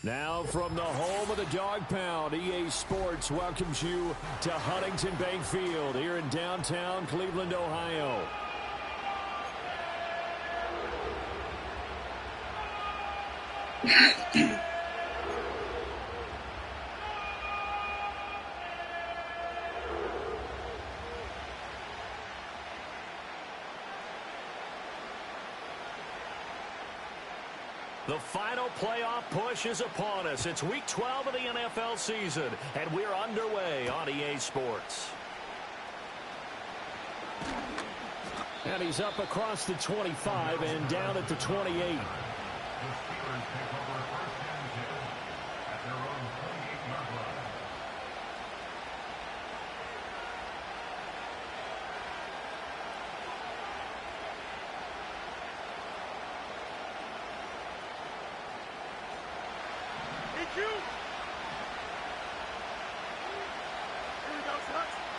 Now from the home of the Dog Pound, EA Sports welcomes you to Huntington Bank Field here in downtown Cleveland, Ohio. The final playoff push is upon us. It's Week 12 of the NFL season, and we're underway on EA Sports. And he's up across the 25 and down at the 28.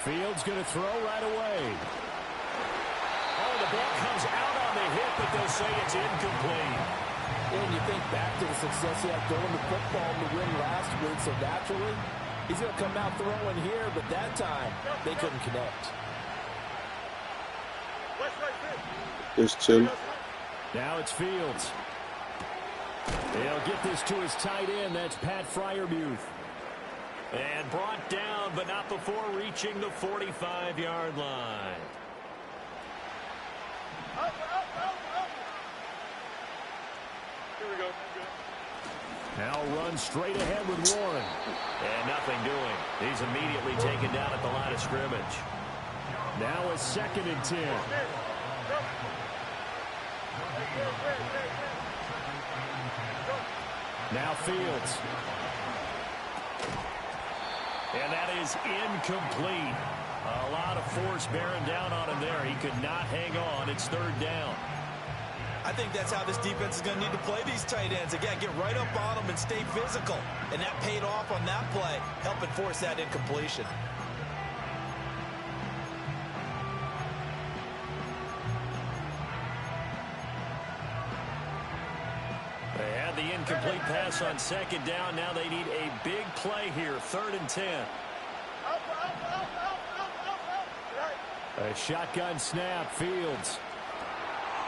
Fields going to throw right away. Oh, the ball comes out on the hit, but they'll say it's incomplete. And you think back to the success he had throwing the football to win last week, so naturally, he's going to come out throwing here, but that time, they couldn't connect. There's two. Now it's Fields. He'll get this to his tight end. That's Pat Freiermuth. And brought down, but not before reaching the 45-yard line. Here we go. Now run straight ahead with Warren. And nothing doing. He's immediately taken down at the line of scrimmage. Now a 2nd and 10. Now Fields. And that is incomplete. A lot of force bearing down on him there. He could not hang on. It's 3rd down. I think that's how this defense is going to need to play these tight ends. Again, get right up on them and stay physical. And that paid off on that play, helping force that incompletion. They had the incomplete pass on 2nd down. Now they need a big play here. 3rd and 10. A shotgun snap. Fields.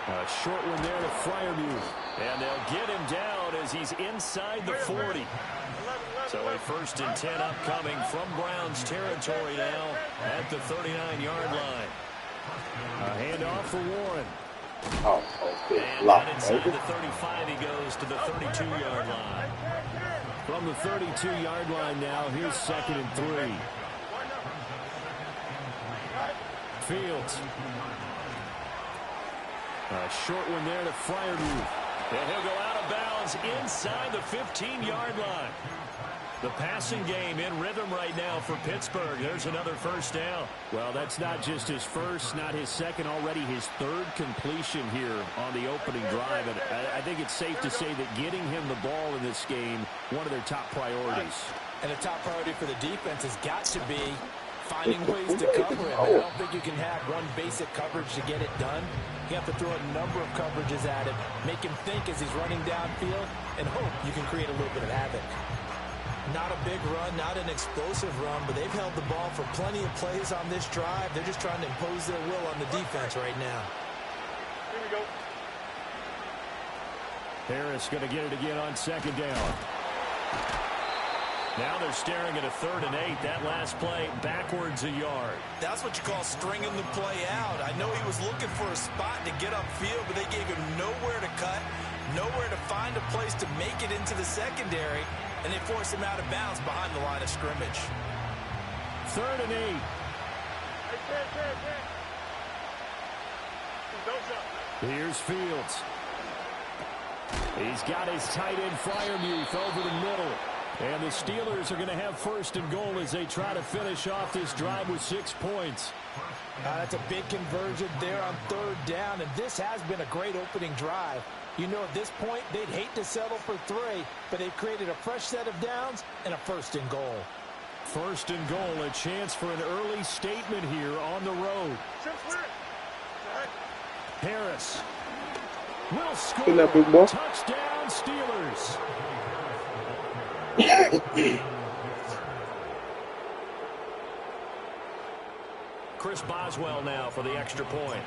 A short one there to Freiermuth. And they'll get him down as he's inside the 40. So a 1st and 10 upcoming from Browns territory now at the 39-yard line. A handoff for Warren. Oh, okay. And down inside the 35, he goes to the 32-yard line. From the 32-yard line now, here's 2nd and 3. Fields. A short one there to Freiermuth. And he'll go out of bounds inside the 15-yard line. The passing game in rhythm right now for Pittsburgh. There's another 1st down. Well, that's not just his first, not his second, already his 3rd completion here on the opening drive. And I think it's safe to say that getting him the ball in this game, one of their top priorities. And a top priority for the defense has got to be finding ways to cover him. I don't think you can have one basic coverage to get it done. You have to throw a number of coverages at him, make him think as he's running downfield, and hope you can create a little bit of havoc. Not a big run, not an explosive run, but they've held the ball for plenty of plays on this drive. They're just trying to impose their will on the defense right now. Here we go. Harris going to get it again on 2nd down. Now they're staring at a 3rd and 8. That last play backwards a yard. That's what you call stringing the play out. I know he was looking for a spot to get upfield, but they gave him nowhere to cut, nowhere to find a place to make it into the secondary, and they forced him out of bounds behind the line of scrimmage. 3rd and 8. Here's Fields. He's got his tight end Freiermuth over the middle. And the Steelers are going to have 1st and goal as they try to finish off this drive with 6 points. That's a big conversion there on 3rd down, and this has been a great opening drive. You know, at this point, they'd hate to settle for 3, but they've created a fresh set of downs and a 1st and goal. 1st and goal, a chance for an early statement here on the road. Harris will score. Touchdown, Steelers. Chris Boswell now for the extra point.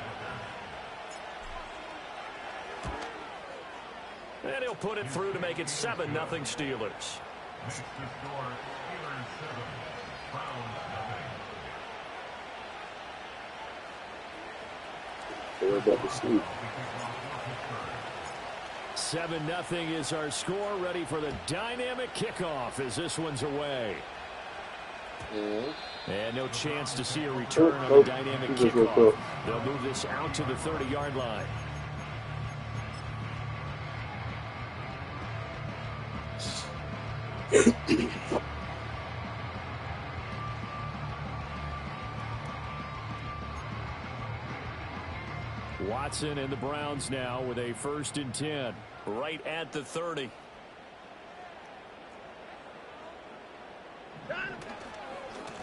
And he'll put it through to make it 7-0 Steelers. They're about to sleep. 7-0 is our score. Ready for the dynamic kickoff as this one's away. And no chance to see a return on the dynamic kickoff. They'll move this out to the 30-yard line. Watson and the Browns now with a 1st and 10 right at the 30.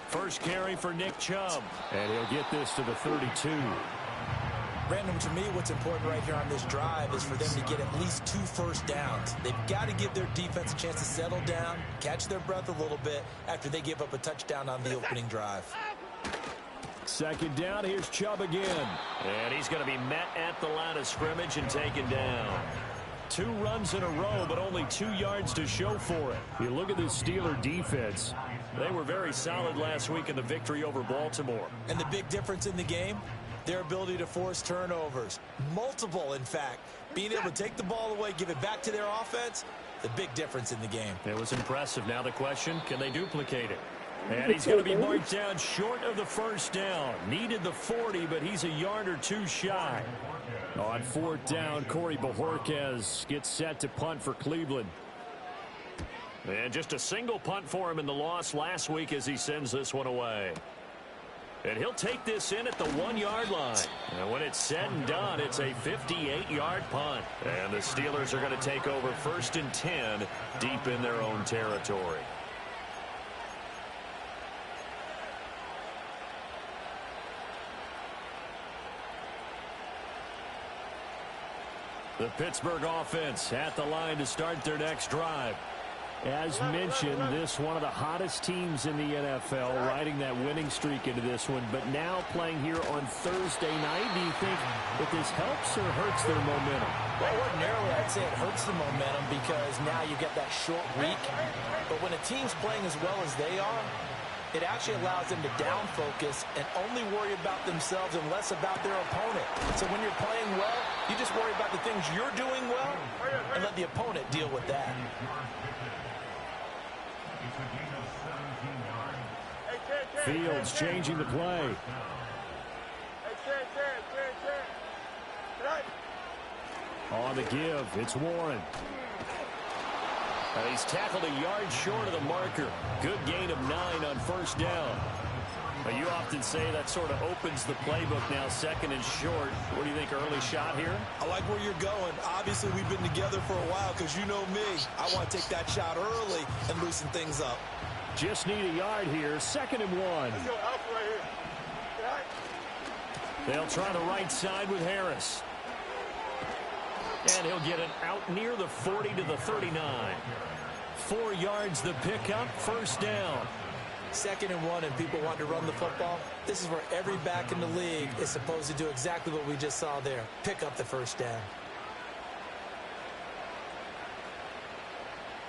First carry for Nick Chubb, and he'll get this to the 32. Brandon, to me, what's important right here on this drive is for them to get at least 2 first downs. They've got to give their defense a chance to settle down, catch their breath a little bit after they give up a touchdown on the opening drive. 2nd down, here's Chubb again. And he's going to be met at the line of scrimmage and taken down. 2 runs in a row, but only 2 yards to show for it. You look at the Steeler defense. They were very solid last week in the victory over Baltimore. And the big difference in the game, their ability to force turnovers. Multiple, in fact. Being able to take the ball away, give it back to their offense, the big difference in the game. It was impressive. Now the question, can they duplicate it? And he's going to be marked down short of the 1st down. Needed the 40, but he's a yard or 2 shy. On 4th down, Corey Bojorquez gets set to punt for Cleveland. And just a single punt for him in the loss last week as he sends this one away. And he'll take this in at the 1-yard line. And when it's said and done, it's a 58-yard punt. And the Steelers are going to take over 1st and 10 deep in their own territory. The Pittsburgh offense at the line to start their next drive. As mentioned, this one of the hottest teams in the NFL, riding that winning streak into this one, but now playing here on Thursday night. Do you think that this helps or hurts their momentum? Well, ordinarily, I'd say it hurts the momentum because now you get that short week. But when a team's playing as well as they are, it actually allows them to down focus and only worry about themselves and less about their opponent. So when you're playing well, you just worry about the things you're doing well and let the opponent deal with that. Fields changing the play. On the give, it's Warren. He's tackled a yard short of the marker. Good gain of 9 on 1st down. But you often say that sort of opens the playbook now, 2nd and short. What do you think, early shot here? I like where you're going. Obviously, we've been together for a while because you know me. I want to take that shot early and loosen things up. Just need a yard here, 2nd and 1. They'll try the right side with Harris. And he'll get it out near the 40 to the 39. 4 yards the pickup, 1st down. 2nd and 1 and people want to run the football. This is where every back in the league is supposed to do exactly what we just saw there. Pick up the 1st down.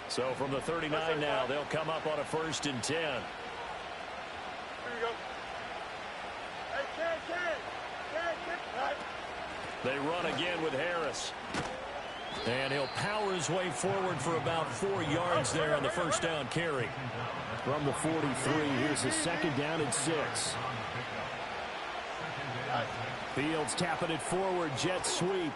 So from the 39 now, they'll come up on a 1st and 10. Here we go. They run again with Harris. And he'll power his way forward for about 4 yards there on the 1st down carry. From the 43, here's a 2nd down and 6. Fields tapping it forward, jet sweep.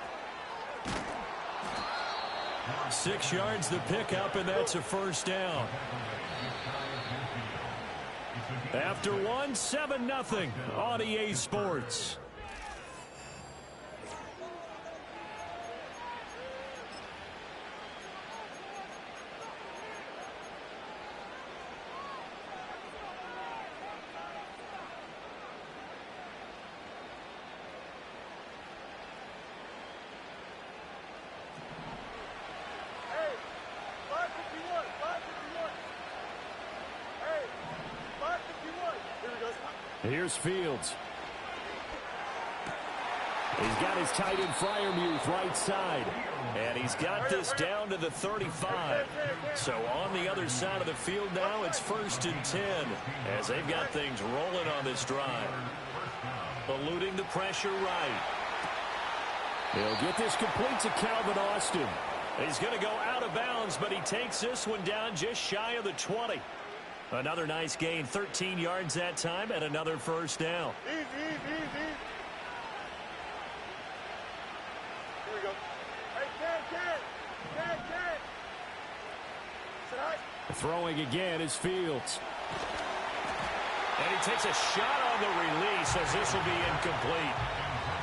6 yards the pickup, and that's a 1st down. After 1, 7-0 on EA Sports. Here's Fields. He's got his tight end Freiermuth right side. And he's got this down to the 35. So on the other side of the field now, it's 1st and 10 as they've got things rolling on this drive. Eluding the pressure right. He'll get this complete to Calvin Austin. He's going to go out of bounds, but he takes this one down just shy of the 20. Another nice gain, 13 yards that time, and another first down. Easy. Here we go. Hey, Ken. Sit high. Throwing again is Fields. And he takes a shot on the release as this will be incomplete.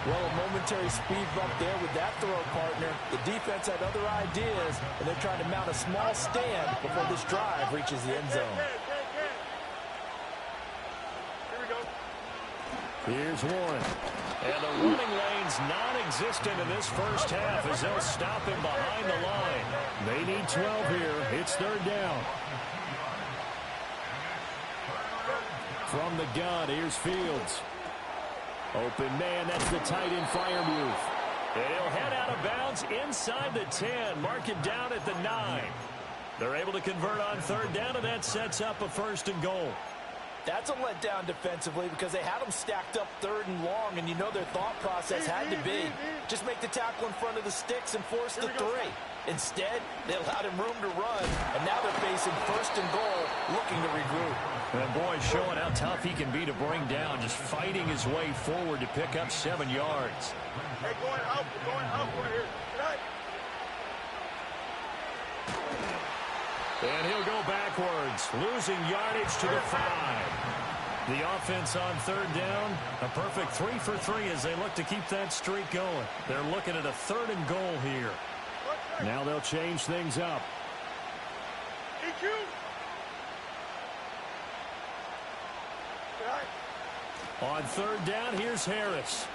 Well, a momentary speed bump there with that throw, partner. The defense had other ideas, and they're trying to mount a small stand before this drive reaches the end zone. Here we go. Here's one. And the running lane's non-existent in this first half as they'll stop him behind the line. They need 12 here. It's 3rd down. From the gun, here's Fields. Open man, that's the tight end Freiermuth. And he'll head out of bounds inside the 10. Mark him down at the 9. They're able to convert on 3rd down, and that sets up a 1st and goal. That's a letdown defensively because they had them stacked up 3rd and long, and you know their thought process had to be just make the tackle in front of the sticks and force the 3. Instead, they allowed him room to run, and now they're facing 1st and goal, looking to regroup. And boy, showing how tough he can be to bring down, just fighting his way forward to pick up 7 yards. Hey, going out right here. Tonight. And he'll go backwards, losing yardage to the 5. The offense on 3rd down, a perfect 3 for 3 as they look to keep that streak going. They're looking at a 3rd and goal here. Now they'll change things up. EQ. On 3rd down, here's Harris.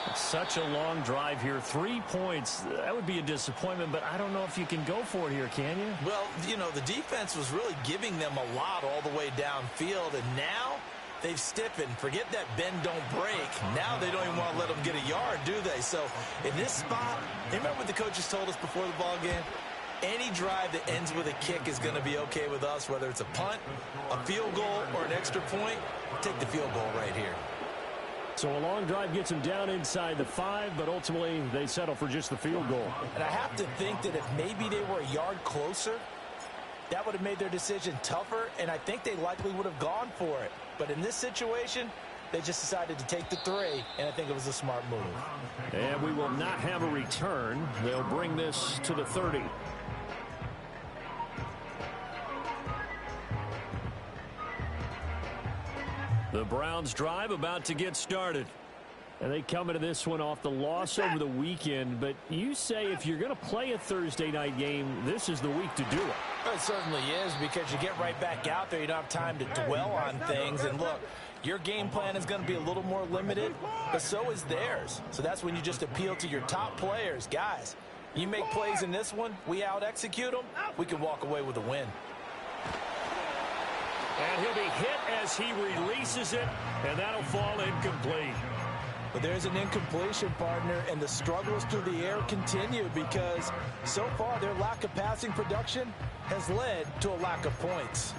It's such a long drive here. 3 points. That would be a disappointment, but I don't know if you can go for it here, can you? Well, you know, the defense was really giving them a lot all the way downfield, and now they've stiffened. Forget that bend, don't break. Now they don't even want to let them get a yard, do they? So in this spot, remember what the coaches told us before the ball game? Any drive that ends with a kick is going to be okay with us, whether it's a punt, a field goal, or an extra point. Take the field goal right here. So a long drive gets them down inside the 5, but ultimately they settle for just the field goal. And I have to think that if maybe they were a yard closer, that would have made their decision tougher, and I think they likely would have gone for it. But in this situation, they just decided to take the 3, and I think it was a smart move. And we will not have a return. They'll bring this to the 30. The Browns drive about to get started. And they come into this one off the loss over the weekend. But you say if you're going to play a Thursday night game, this is the week to do it. It certainly is, because you get right back out there. You don't have time to dwell on things. And look, your game plan is going to be a little more limited, but so is theirs. So that's when you just appeal to your top players. Guys, you make plays in this one, we out-execute them, we can walk away with a win. And he'll be hit as he releases it, and that'll fall incomplete. But there's an incompletion, partner, and the struggles through the air continue because so far their lack of passing production has led to a lack of points.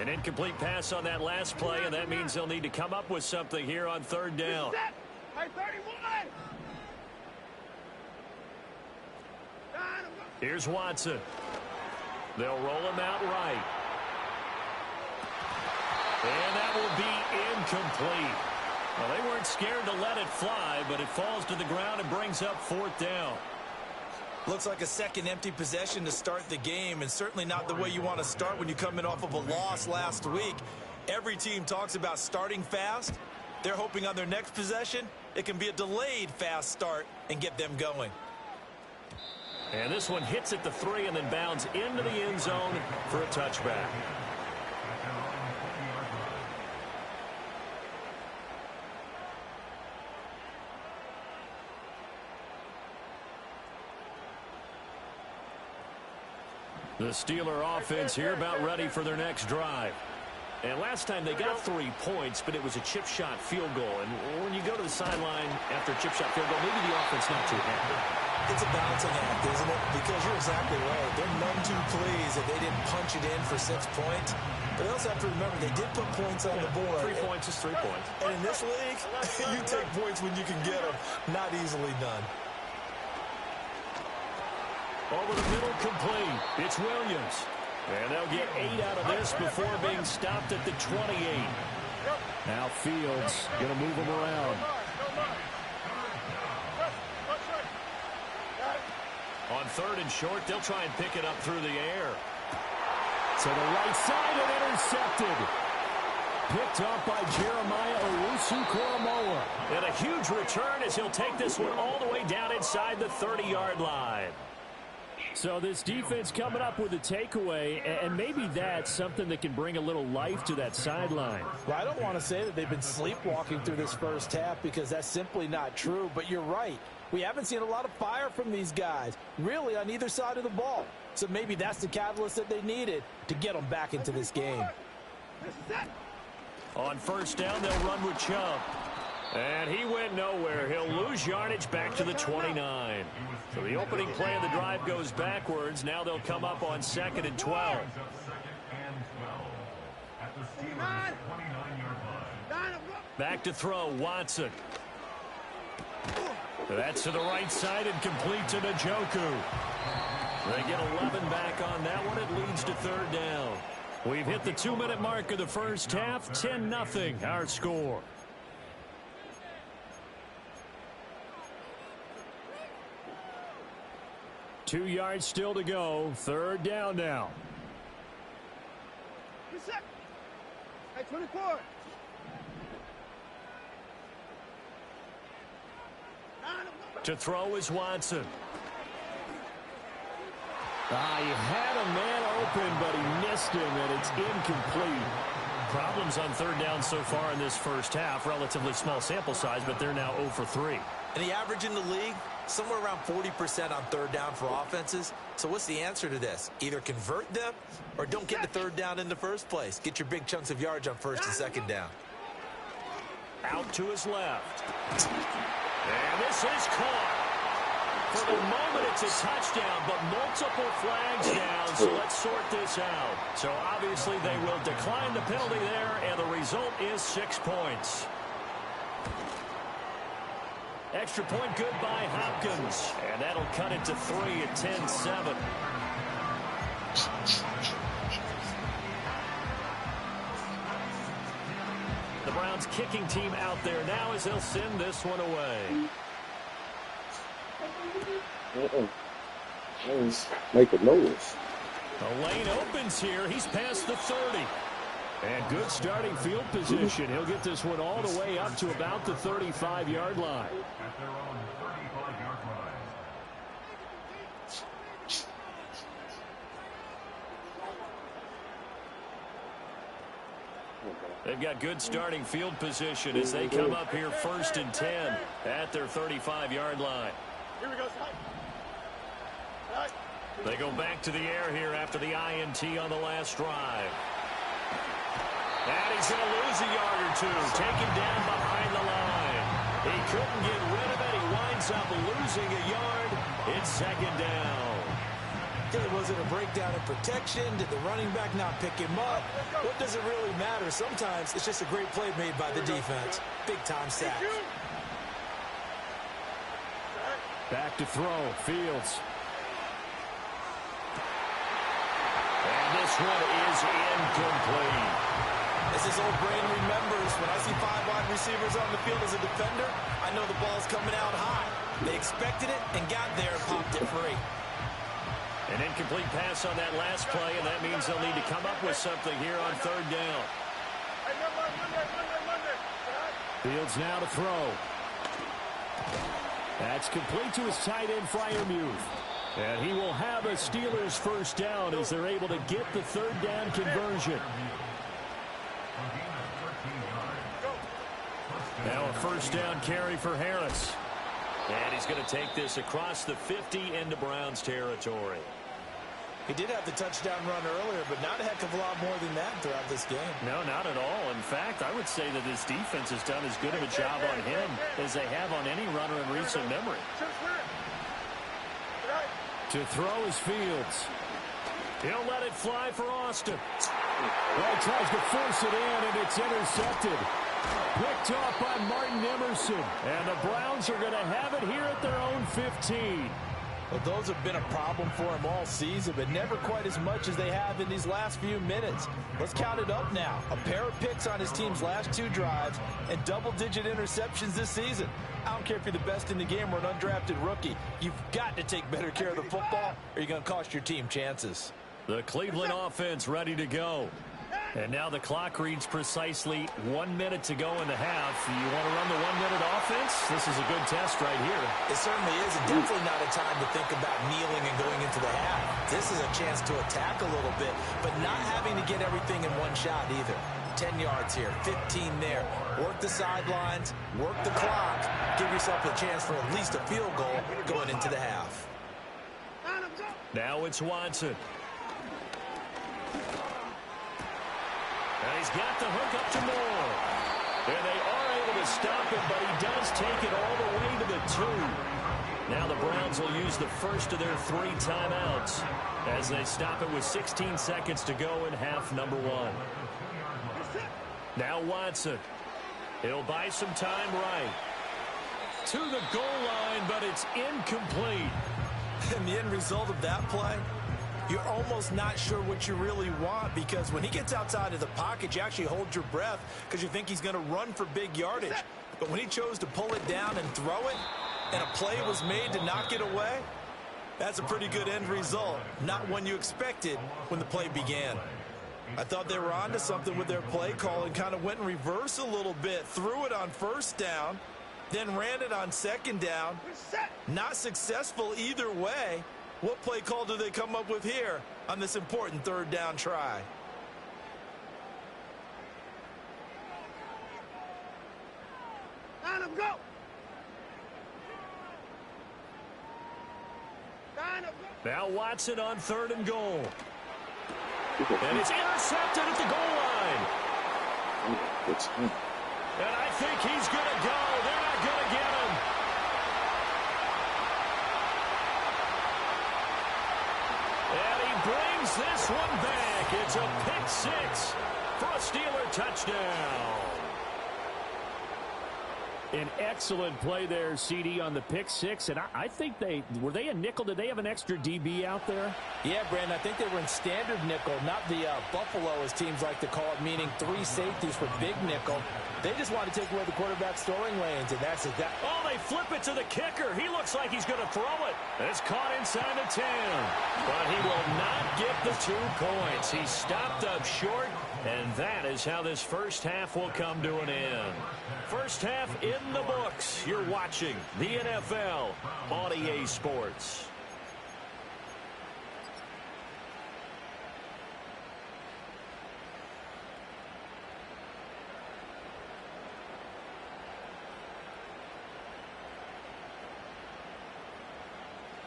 An incomplete pass on that last play, and that means they'll need to come up with something here on 3rd down. Here's Watson. They'll roll him out right. And that will be incomplete. Well, they weren't scared to let it fly, but it falls to the ground and brings up 4th down. Looks like a second empty possession to start the game, and certainly not the way you want to start when you come in off of a loss last week. Every team talks about starting fast. They're hoping on their next possession, it can be a delayed fast start and get them going. And this one hits at the 3 and then bounds into the end zone for a touchback. The Steeler offense here about ready for their next drive. And last time they got 3 points, but it was a chip shot field goal. And when you go to the sideline after a chip shot field goal, maybe the offense not too happy. It's a balancing act, isn't it? Because you're exactly right. They're none too pleased that they didn't punch it in for 6 points. But they also have to remember they did put points on the board. 3 points is 3 points. And in this league, you take points when you can get them. Not easily done. Over the middle, complete. It's Williams. And they'll get 8 out of this before being stopped at the 28. Now Fields going to move them around. On 3rd and short, they'll try and pick it up through the air. To the right side and intercepted. Picked up by Jeremiah Owusu-Koramoah. And a huge return as he'll take this one all the way down inside the 30-yard line. So this defense coming up with a takeaway, and maybe that's something that can bring a little life to that sideline. Well, I don't want to say that they've been sleepwalking through this first half because that's simply not true, but you're right. We haven't seen a lot of fire from these guys, really on either side of the ball. So maybe that's the catalyst that they needed to get them back into this game. On 1st down, they'll run with Chubb. And he went nowhere. He'll lose yardage back to the 29. So the opening play of the drive goes backwards. Now they'll come up on 2nd and 12. Back to throw, Watson. That's to the right side and complete to Njoku. They get 11 back on that one. It leads to 3rd down. We've hit the 2-minute mark of the first half. 10-0 our score. Two yards still to go. 3rd down now. Hey, 24. To throw is Watson. He had a man open, but he missed him, and it's incomplete. Problems on 3rd down so far in this first half. Relatively small sample size, but they're now 0 for 3. And the average in the league, somewhere around 40% on 3rd down for offenses. So what's the answer to this? Either convert them or don't get to 3rd down in the first place. Get your big chunks of yards on 1st and 2nd down. Out to his left. And this is caught. For the moment, it's a touchdown, but multiple flags down, so let's sort this out. So obviously they will decline the penalty there, and the result is 6 points. Extra point good by Hopkins, and that'll cut it to 3 at 10-7. The Browns kicking team out there now as they'll send this one away. Make a noise. The lane opens here. He's past the 30. And good starting field position. He'll get this one all the way up to about the 35-yard line. They've got good starting field position as they come up here 1st and 10 at their 35-yard line. Here we go, They go back to the air here after the INT on the last drive. And he's going to lose a yard or two. Taken down behind the line. He couldn't get rid of it. He winds up losing a yard. It's 2nd down. Was it a breakdown in protection? Did the running back not pick him up? What does it really matter? Sometimes it's just a great play made by the defense. Big-time sack. Back to throw. Fields. And this one is incomplete. As his old brain remembers, when I see 5 wide receivers on the field as a defender, I know the ball's coming out high. They expected it and got there and popped it free. An incomplete pass on that last play, and that means they'll need to come up with something here on 3rd down. Fields now to throw. That's complete to his tight end, Freiermuth. And he will have a Steelers 1st down as they're able to get the 3rd down conversion. Now a 1st down carry for Harris. And he's going to take this across the 50 into Browns territory. He did have the touchdown run earlier, but not a heck of a lot more than that throughout this game. No, not at all. In fact, I would say that this defense has done as good of a job on him as they have on any runner in recent memory. To throw is Fields. He'll let it fly for Austin. Well, he tries to force it in, and it's intercepted. Picked off by Martin Emerson. And the Browns are going to have it here at their own 15. Well, those have been a problem for him all season, but never quite as much as they have in these last few minutes. Let's count it up now. A pair of picks on his team's last 2 drives and double-digit interceptions this season. I don't care if you're the best in the game or an undrafted rookie. You've got to take better care of the football or you're going to cost your team chances. The Cleveland offense ready to go. And now the clock reads precisely 1 minute to go in the half. You want to run the 1 minute offense? This is a good test right here. It certainly is, and definitely not a time to think about kneeling and going into the half. This is a chance to attack a little bit, but not having to get everything in one shot either. 10 yards here, 15 there. Work the sidelines, work the clock. Give yourself a chance for at least a field goal going into the half. Now it's Watson. And he's got the hook up to Moore. And they are able to stop it, but he does take it all the way to the 2. Now the Browns will use the first of their 3 timeouts as they stop it with 16 seconds to go in half number 1. Now Watson. He'll buy some time right. To the goal line, but it's incomplete. And the end result of that play, you're almost not sure what you really want, because when he gets outside of the pocket, you actually hold your breath because you think he's going to run for big yardage. But when he chose to pull it down and throw it, and a play was made to knock it away, that's a pretty good end result. Not one you expected when the play began. I thought they were onto something with their play call and kind of went in reverse a little bit. Threw it on first down, then ran it on second down. Not successful either way. What play call do they come up with here on this important third down try? Line up, go! Line up, go! Now Watson on 3rd and goal. And it's intercepted at the goal line. And I think he's going to go. They're not going to get him. And he brings this one back. It's a pick 6 for a Steeler touchdown. An excellent play there, CD, on the pick 6. And I think were they a nickel? Did they have an extra DB out there? Yeah, Brandon, I think they were in standard nickel, not the Buffalo, as teams like to call it, meaning 3 safeties for big nickel. They just want to take away the quarterback's throwing lanes, and that's exactly. Oh, they flip it to the kicker. He looks like he's going to throw it. It's caught inside the 10. But he will not get the 2 points. He stopped up short, and that is how this first half will come to an end. First half in the books. You're watching the NFL on EA Sports.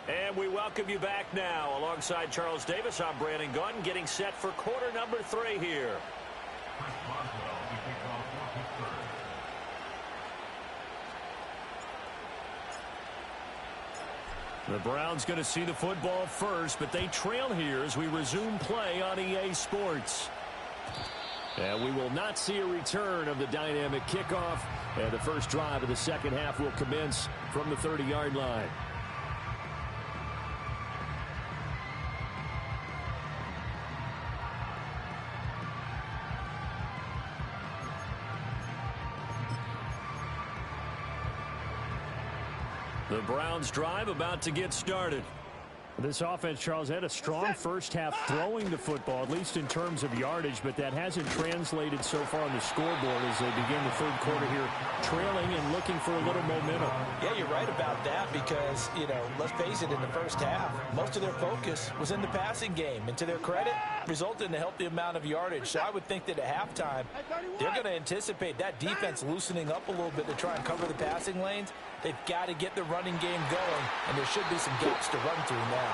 And we welcome you back now. Alongside Charles Davis, I'm Brandon Gunn, getting set for quarter number 3 here. The Browns going to see the football first, but they trail here as we resume play on EA Sports. And we will not see a return of the dynamic kickoff. And the first drive of the second half will commence from the 30-yard line. The Browns drive about to get started. This offense, Charles, had a strong first half throwing the football, at least in terms of yardage, but that hasn't translated so far on the scoreboard as they begin the third quarter here, trailing and looking for a little momentum. Yeah, you're right about that because, let's face it, in the first half, most of their focus was in the passing game. And to their credit, resulted in a healthy amount of yardage. So I would think that at halftime, they're going to anticipate that defense loosening up a little bit to try and cover the passing lanes. They've got to get the running game going, and there should be some gaps to run through now.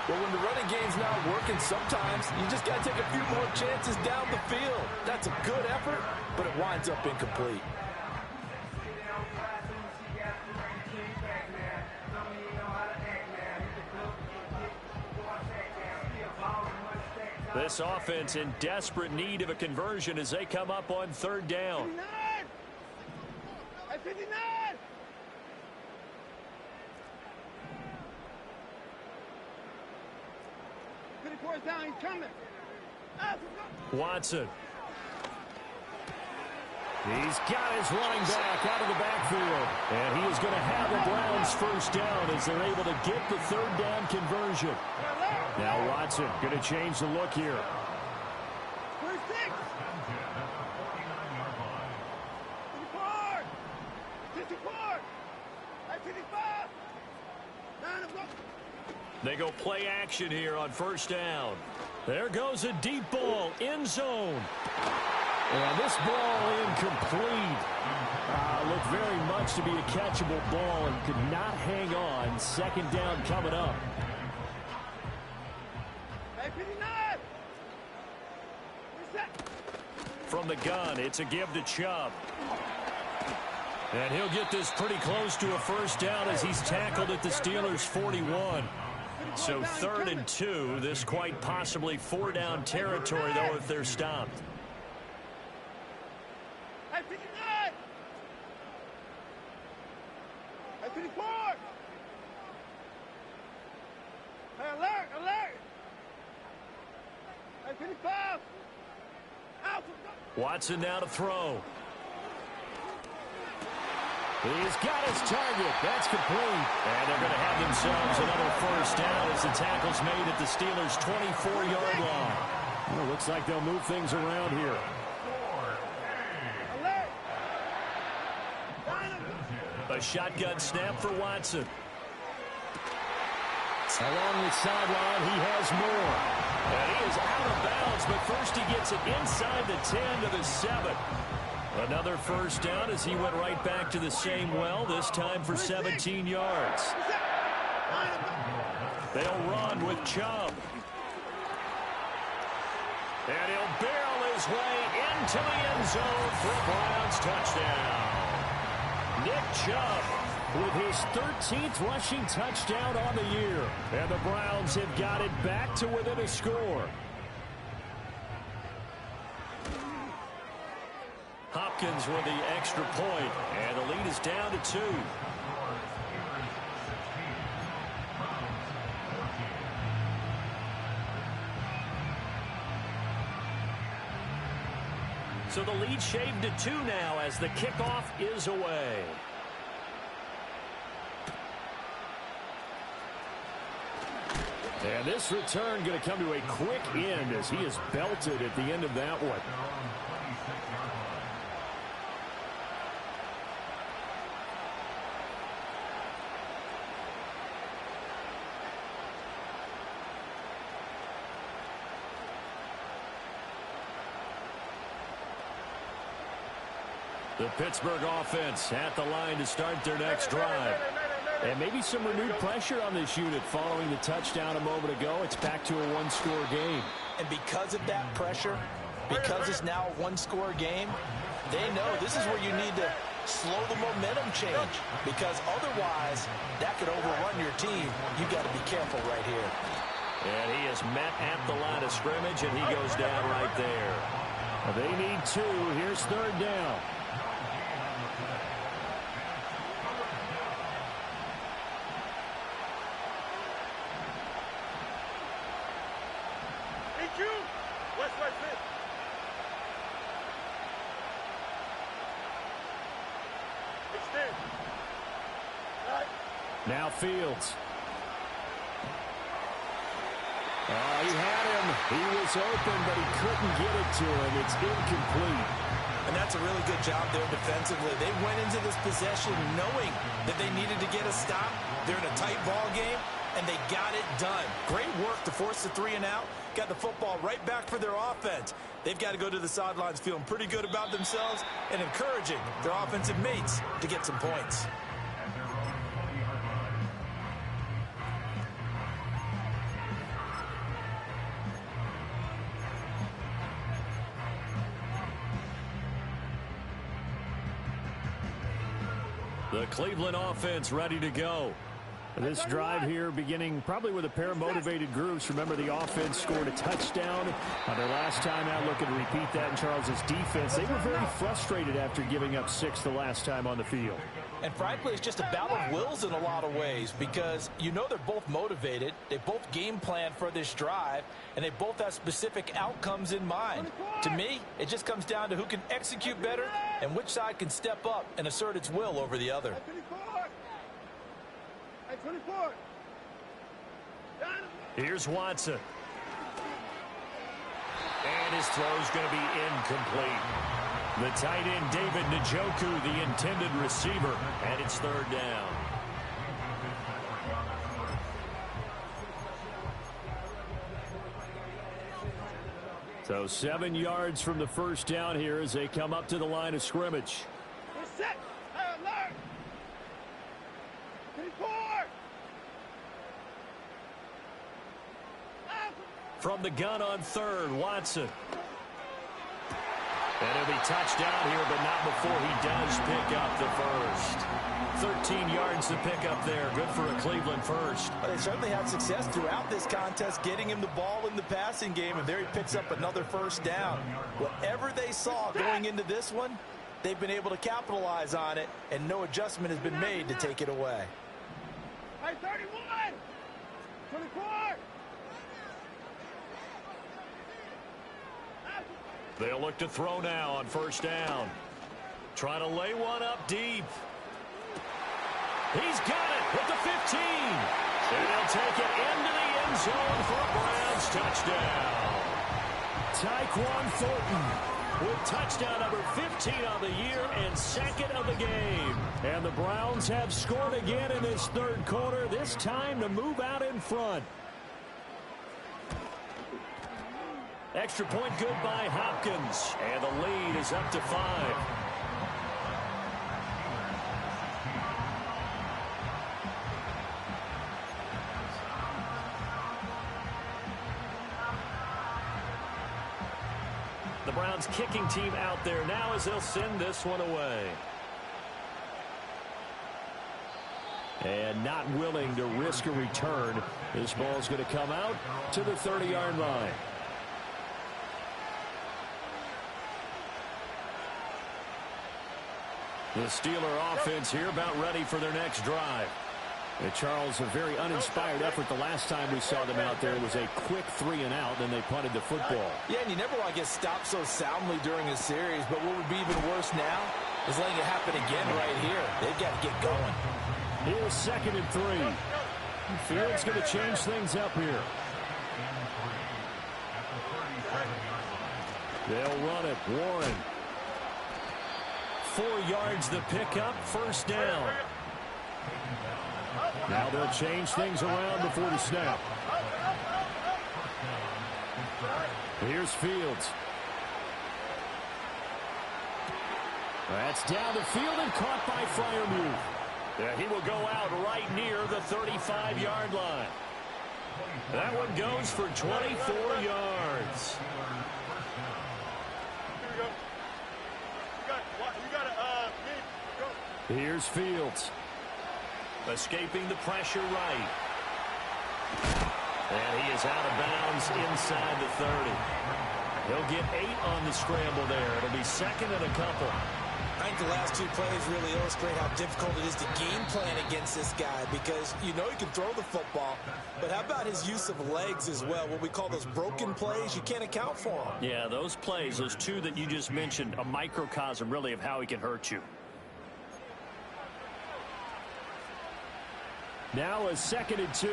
Well, when the running game's not working, sometimes you just got to take a few more chances down the field. That's a good effort, but it winds up incomplete. This offense in desperate need of a conversion as they come up on third down. 59! 54 is down, he's coming. Watson. He's got his running back out of the backfield. And he is going to have the Browns first down as they're able to get the third down conversion. Now Watson going to change the look here. 26! 54! 54! 55! 9 o'clock! They go play action here on first down. There goes a deep ball, end zone. And this ball incomplete. Looked very much to be a catchable ball and could not hang on. Second down coming up. 59! From the gun, it's a give to Chubb. And he'll get this pretty close to a first down as he's tackled at the Steelers' 41. So 3rd and 2, this quite possibly 4-down territory, though, if they're stopped. 59! 54! Alert! Alert! 55! Watson now to throw. He's got his target. That's complete. And they're going to have themselves another first down as the tackle's made at the Steelers' 24-yard line. Well, looks like they'll move things around here. A shotgun snap for Watson. Along the sideline, he has more. And he is out of bounds, but first he gets it inside the 10 to the 7. Another first down as he went right back to the same well, this time for 17 yards. They'll run with Chubb. And he'll barrel his way into the end zone for a Browns touchdown. Nick Chubb with his 13th rushing touchdown on the year. And the Browns have got it back to within a score. Hopkins with the extra point, and the lead is down to 2. So the lead shaved to 2 now as the kickoff is away. And this return going to come to a quick end as he is belted at the end of that one. The Pittsburgh offense at the line to start their next drive. And maybe some renewed pressure on this unit following the touchdown a moment ago. It's back to a one-score game. And because of that pressure, because it's now a one-score game, they know this is where you need to slow the momentum change. Because otherwise, that could overrun your team. You've got to be careful right here. And he is met at the line of scrimmage, and he goes down right there. They need 2. Here's third down. Now Fields. He had him. He was open, but he couldn't get it to him. It's incomplete. And that's a really good job there defensively. They went into this possession knowing that they needed to get a stop. They're in a tight ball game, and they got it done. Great work to force the 3 and out. Got the football right back for their offense. They've got to go to the sidelines feeling pretty good about themselves and encouraging their offensive mates to get some points. The Cleveland offense ready to go. This drive here beginning probably with a pair of motivated groups. Remember, the offense scored a touchdown on their last time out. Looking to repeat that in Charles's defense. They were very frustrated after giving up 6 the last time on the field. And frankly, it's just a battle of wills in a lot of ways because you know they're both motivated. They both game plan for this drive, and they both have specific outcomes in mind. To me, it just comes down to who can execute better and which side can step up and assert its will over the other. 24. Here's Watson. And his throw's going to be incomplete. The tight end, David Njoku, the intended receiver, and it's 3rd down. So 7 yards from the first down here as they come up to the line of scrimmage. Set. Alert. 24. From the gun on 3rd, Watson. And he'll be touched down here, but not before he does pick up the first. 13 yards to pick up there. Good for a Cleveland first. Well, they certainly had success throughout this contest getting him the ball in the passing game, and there he picks up another first down. Whatever they saw going into this one, they've been able to capitalize on it, and no adjustment has been made to take it away. 31. 24. They'll look to throw now on 1st down. Trying to lay one up deep. He's got it with the 15. And they'll take it into the end zone for a Browns touchdown. Tyquan Thornton with touchdown number 15 on the year and 2nd of the game. And the Browns have scored again in this 3rd quarter, this time to move out in front. Extra point good by Hopkins. And the lead is up to 5. The Browns kicking team out there now as they'll send this one away. And not willing to risk a return. This ball's going to come out to the 30-yard line. The Steeler offense here about ready for their next drive. And Charles, a very uninspired effort the last time we saw them out there. It was a quick 3-and-out, then they punted the football. Yeah, and you never want to get stopped so soundly during a series, but what would be even worse now is letting it happen again right here. They've got to get going. Here's 2nd and 3. Fields going to change things up here. They'll run it. Warren. 4 yards the pickup, 1st down. Now they'll change things around before the snap. Here's Fields. That's down the field and caught by Freiermuth. Yeah, he will go out right near the 35-yard line. That one goes for 24 yards. Here's Fields. Escaping the pressure right. And he is out of bounds inside the 30. He'll get 8 on the scramble there. It'll be 2nd and a couple. I think the last 2 plays really illustrate how difficult it is to game plan against this guy because you know he can throw the football, but how about his use of legs as well? What we call those broken plays, you can't account for them. Yeah, those plays, those 2 that you just mentioned, a microcosm really of how he can hurt you. Now a 2nd and 2.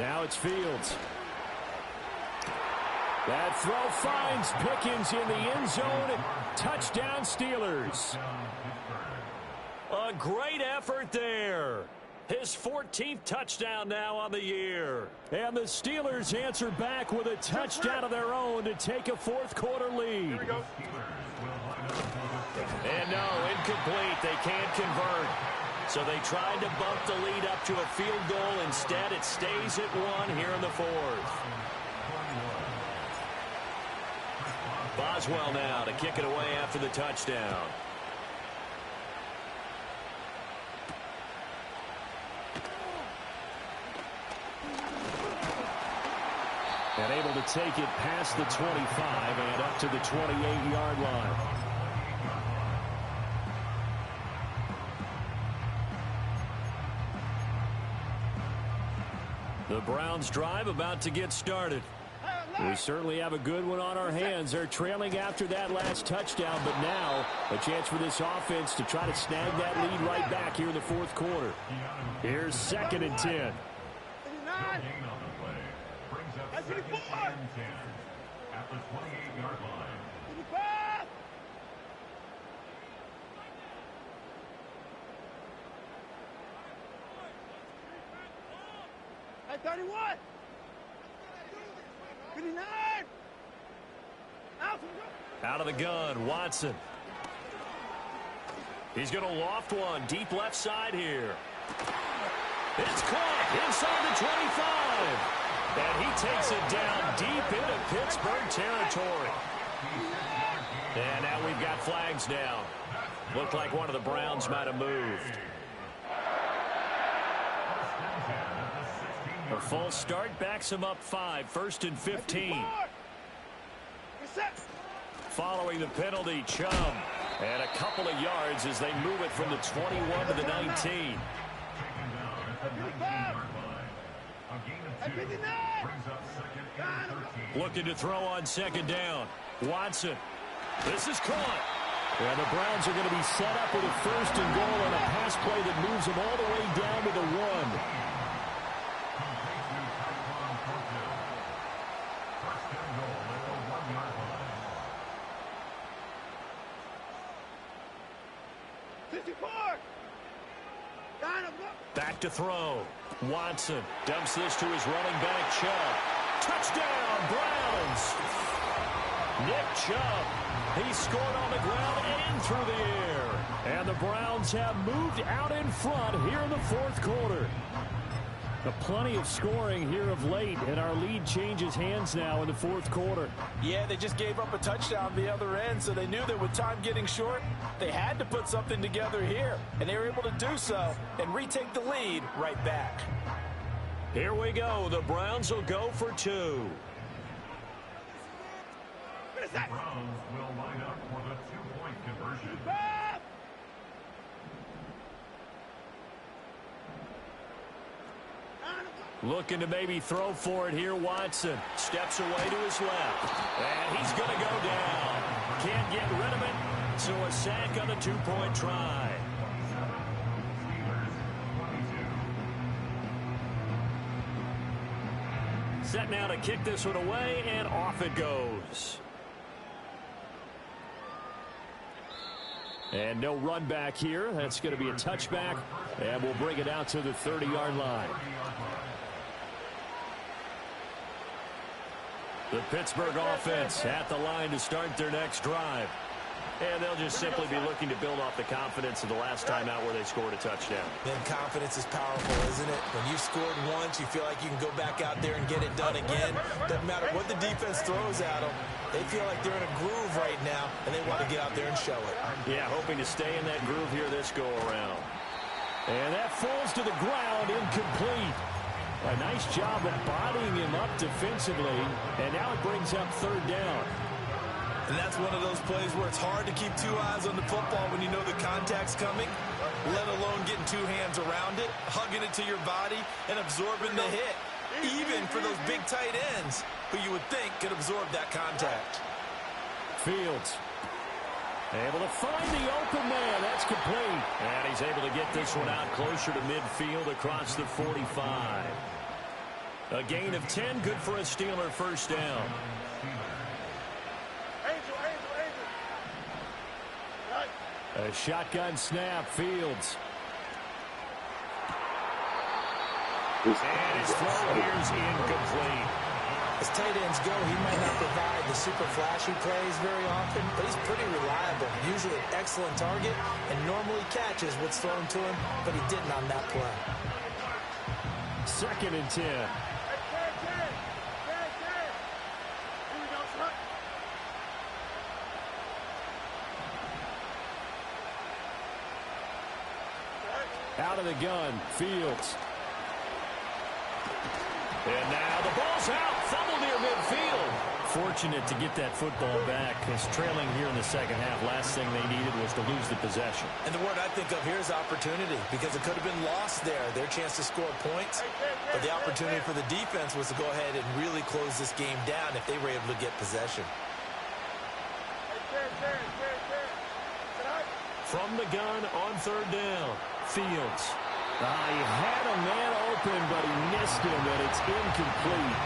Now it's Fields. That throw finds Pickens in the end zone. Touchdown Steelers. A great effort there. His 14th touchdown now on the year. And the Steelers answer back with a touchdown of their own to take a 4th quarter lead. And no, incomplete. They can't convert. So they tried to bump the lead up to a field goal. Instead, it stays at 1 here in the 4th. Boswell now to kick it away after the touchdown. And able to take it past the 25 and up to the 28-yard line. The Browns drive about to get started. We certainly have a good one on our hands. They're trailing after that last touchdown, but now a chance for this offense to try to snag that lead right back here in the fourth quarter. Here's 2nd and 10. That's 24. At the 28-yard line. 25. At 31. 59. Out of the gun, Watson. He's going to loft one deep left side here. It's caught inside the 25. And he takes it down deep into Pittsburgh territory. And now we've got flags down. Looked like one of the Browns might have moved. A full start backs him up 5, 1st and 15. Following the penalty, Chubb. And a couple of yards as they move it from the 21 to the 19. Looking to throw on 2nd down. Watson. This is caught. And the Browns are going to be set up with a 1st and goal on a pass play that moves them all the way down to the 1. Back to throw. Watson dumps this to his running back, Chubb. Touchdown, Browns! Nick Chubb. He scored on the ground and through the air. And the Browns have moved out in front here in the fourth quarter. Plenty of scoring here of late, and our lead changes hands now in the fourth quarter. Yeah, they just gave up a touchdown the other end, so they knew that with time getting short, they had to put something together here, and they were able to do so and retake the lead right back. Here we go. The Browns will go for 2. The Browns will line up for the 2-point conversion. Looking to maybe throw for it here, Watson. Steps away to his left. And he's going to go down. Can't get rid of it. So a sack on the 2-point try. Set now to kick this one away, and off it goes. And no run back here. That's going to be a touchback, and we'll bring it out to the 30-yard line. The Pittsburgh offense at the line to start their next drive. And they'll just simply be looking to build off the confidence of the last time out where they scored a touchdown. Then confidence is powerful, isn't it? When you've scored once, you feel like you can go back out there and get it done again. Doesn't matter what the defense throws at them. They feel like they're in a groove right now, and they want to get out there and show it. Yeah, hoping to stay in that groove here this go-around. And that falls to the ground, incomplete. A nice job of bodying him up defensively, and now it brings up 3rd down. And that's one of those plays where it's hard to keep 2 eyes on the football when you know the contact's coming, let alone getting 2 hands around it, hugging it to your body, and absorbing the hit, even for those big tight ends who you would think could absorb that contact. Fields able to find the open man. That's complete. And he's able to get this one out closer to midfield across the 45. A gain of 10, good for a Steeler 1st down. A shotgun snap, Fields. And his throw here is incomplete. As tight ends go, he might not provide the super flashy plays very often, but he's pretty reliable. Usually an excellent target and normally catches what's thrown to him, but he didn't on that play. 2nd and 10. Out of the gun, Fields. And now the ball's out. Fumble near midfield. Fortunate to get that football back, because trailing here in the second half, last thing they needed was to lose the possession. And the word I think of here is opportunity, because it could have been lost there, their chance to score points. But the opportunity for the defense was to go ahead and really close this game down if they were able to get possession. From the gun on third down, Fields. He had a man open, but he missed him, and it's incomplete.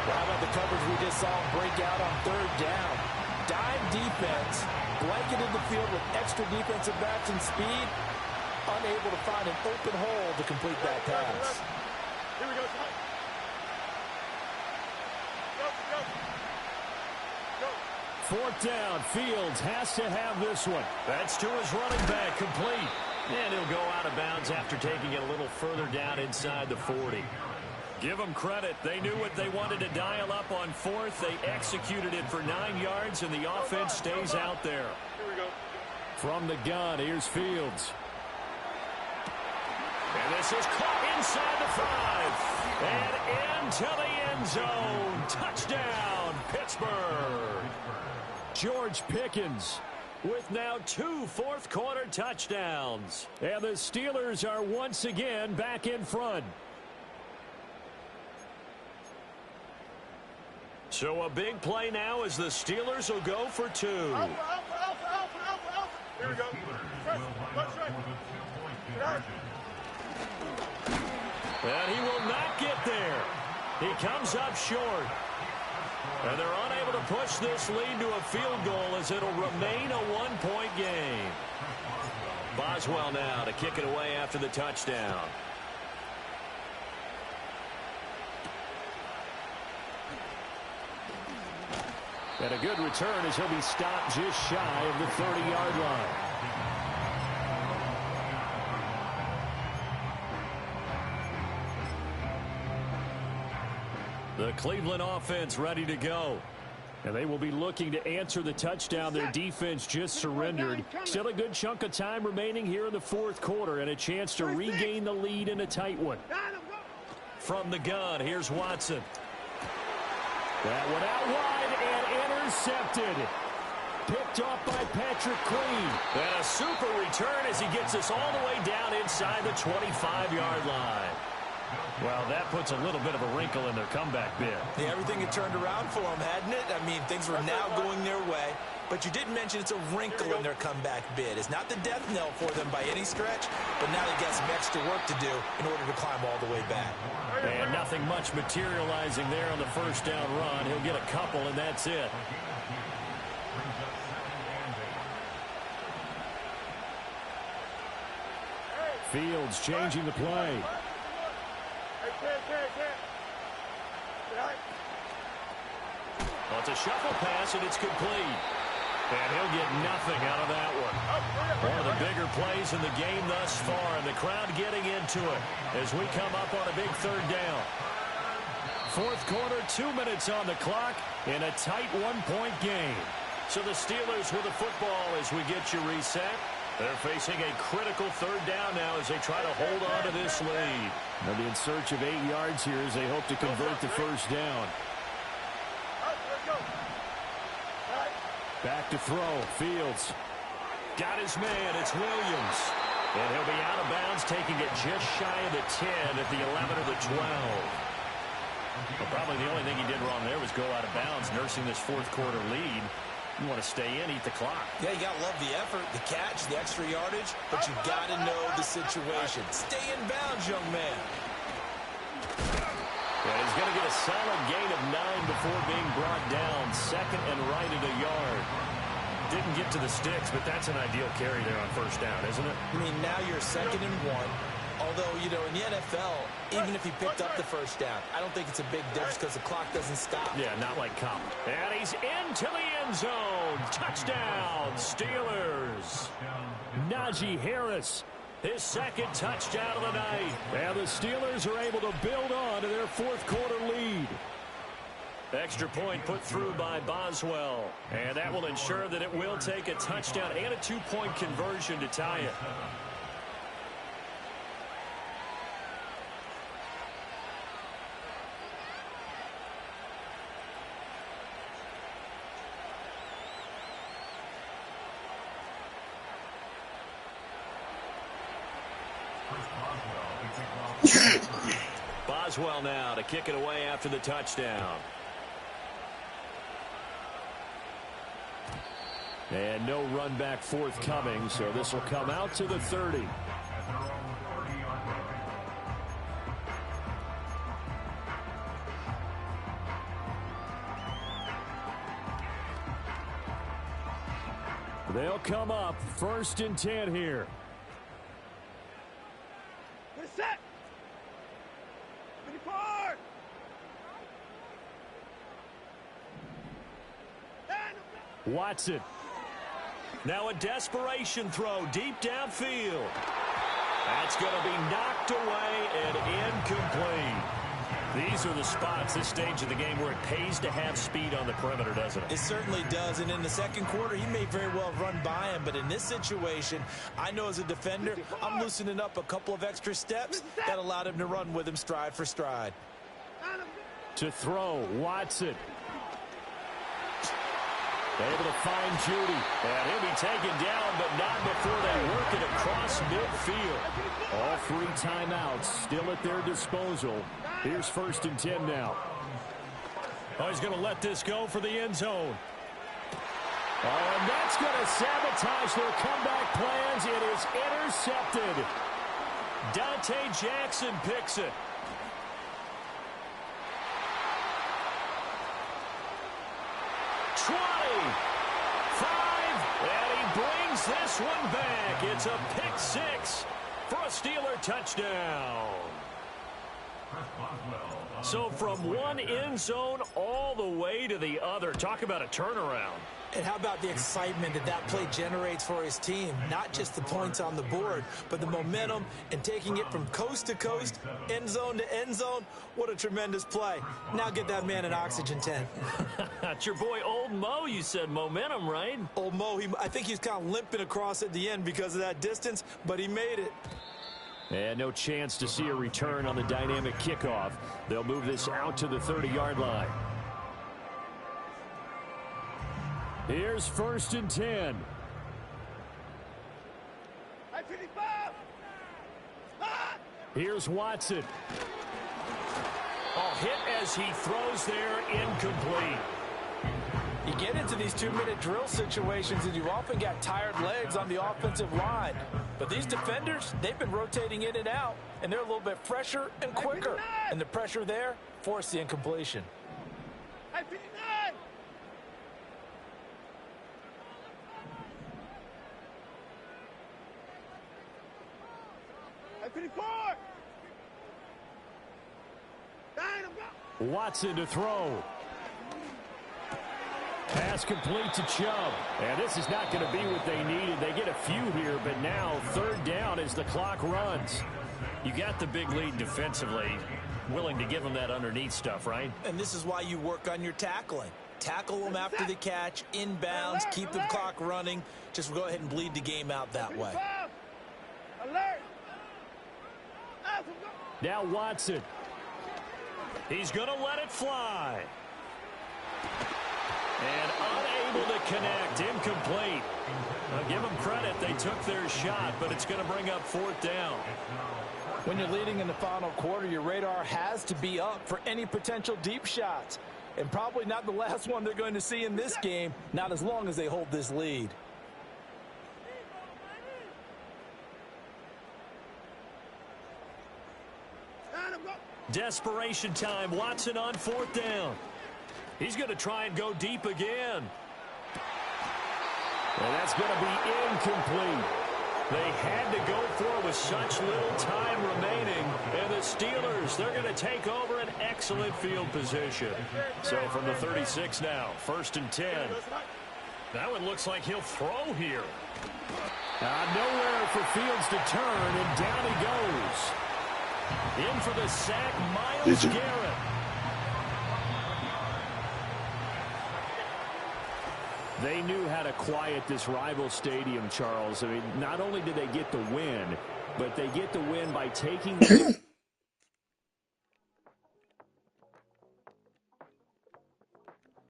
Well, how about the coverage we just saw break out on third down? Dime defense, blanketed the field with extra defensive backs and speed, unable to find an open hole to complete that pass. Here we go, Ty. Go. Fourth down, Fields has to have this one. That's to his running back, complete. And he'll go out of bounds after taking it a little further down inside the 40. Give them credit. They knew what they wanted to dial up on fourth. They executed it for 9 yards, and the offense stays out there. Here we go. From the gun, here's Fields. And this is caught inside the 5. And into the end zone. Touchdown, Pittsburgh. George Pickens with now 2 fourth-quarter touchdowns. And the Steelers are once again back in front. So a big play now as the Steelers will go for 2. Alpha. Here we go. First right. And he will not get there. He comes up short. And they're unable to push this lead to a field goal as it'll remain a 1-point game. Boswell now to kick it away after the touchdown. And a good return as he'll be stopped just shy of the 30-yard line. The Cleveland offense ready to go. And they will be looking to answer the touchdown their defense just surrendered. Still a good chunk of time remaining here in the fourth quarter and a chance to regain the lead in a tight one. From the gun, here's Watson. That one out wide and intercepted. Picked off by Patrick Queen. And a super return as he gets us all the way down inside the 25-yard line. Well, that puts a little bit of a wrinkle in their comeback bid. Yeah, everything had turned around for them, hadn't it? I mean, things were now going their way. But you didn't mention it's a wrinkle in their comeback bid. It's not the death knell for them by any stretch, but now they got some extra work to do in order to climb all the way back. And nothing much materializing there on the first down run. He'll get a couple, and that's it. Fields changing the play. Well, it's a shuffle pass, and it's complete. And he'll get nothing out of that one. One of the bigger plays in the game thus far, and the crowd getting into it as we come up on a big third down. Fourth quarter, 2 minutes on the clock in a tight 1-point game. So the Steelers with the football as we get you reset. They're facing a critical third down now as they try to hold on to this lead. They'll be in search of 8 yards here as they hope to convert the first down. Back to throw. Fields. Got his man. It's Williams. And he'll be out of bounds, taking it just shy of the 10 at the 11 or the 12. Well, probably the only thing he did wrong there was go out of bounds, nursing this fourth quarter lead. You want to stay in, eat the clock. Yeah, you got to love the effort, the catch, the extra yardage, but you got to know the situation. Stay in bounds, young man. And he's going to get a solid gain of 9 before being brought down. Second and right at a yard. Didn't get to the sticks, but that's an ideal carry there on first down, isn't it? I mean, now you're 2nd and 1. Although, you know, in the NFL, even if he picked up the first down, I don't think it's a big difference because the clock doesn't stop. Yeah, not like college. And he's into the end zone. Touchdown, Steelers. Najee Harris, his second touchdown of the night. And the Steelers are able to build on to their fourth quarter lead. Extra point put through by Boswell. And that will ensure that it will take a touchdown and a 2-point conversion to tie it. Boswell now to kick it away after the touchdown. And no run back forthcoming, so this will come out to the 30. They'll come up 1st and 10 here. Get set. 24. Watson. Now a desperation throw deep downfield. That's going to be knocked away and incomplete. These are the spots, this stage of the game, where it pays to have speed on the perimeter, doesn't it? It certainly does, and in the second quarter, he may very well have run by him, but in this situation, I know as a defender, I'm loosening up a couple of extra steps that allowed him to run with him stride for stride. To throw, Watson. Able to find Judy. And he'll be taken down, but not before they work it across midfield. All 3 timeouts still at their disposal. Here's 1st and 10 now. Oh, he's going to let this go for the end zone. Oh, and that's going to sabotage their comeback plans. It is intercepted. Dante Jackson picks it. This one back. It's a pick 6 for a Steeler touchdown. So from one end zone all the way to the other. Talk about a turnaround. And how about the excitement that that play generates for his team? Not just the points on the board, but the momentum and taking it from coast to coast, end zone to end zone. What a tremendous play. Now get that man an oxygen tent. It's your boy Old Mo, you said. Momentum, right? Old Mo, I think he's kind of limping across at the end because of that distance, but he made it. And no chance to see a return on the dynamic kickoff. They'll move this out to the 30-yard line. Here's 1st and 10. Here's Watson. Oh, hit as he throws there, incomplete. You get into these 2-minute drill situations and you often got tired legs on the offensive line. But these defenders, they've been rotating in and out, and they're a little bit fresher and quicker. And the pressure there forced the incompletion. Watson to throw. Pass complete to Chubb. And this is not going to be what they needed. They get a few here, but now 3rd down as the clock runs. You got the big lead defensively. Willing to give them that underneath stuff, right? And this is why you work on your tackling. Tackle them after the catch, inbounds, keep the clock running. Just go ahead and bleed the game out that way. Now Watson. He's going to let it fly. And unable to connect. Incomplete. I'll give them credit. They took their shot, but it's going to bring up 4th down. When you're leading in the final quarter, your radar has to be up for any potential deep shots. And probably not the last one they're going to see in this game, not as long as they hold this lead. Desperation time. Watson on 4th down. He's going to try and go deep again. And that's going to be incomplete. They had to go for it with such little time remaining. And the Steelers, they're going to take over an excellent field position. So from the 36 now, 1st and 10. That one looks like he'll throw here. Nowhere for Fields to turn, and down he goes. In for the sack, Myles Garrett. They knew how to quiet this rival stadium, Charles. I mean, not only did they get the win, but they get the win by taking the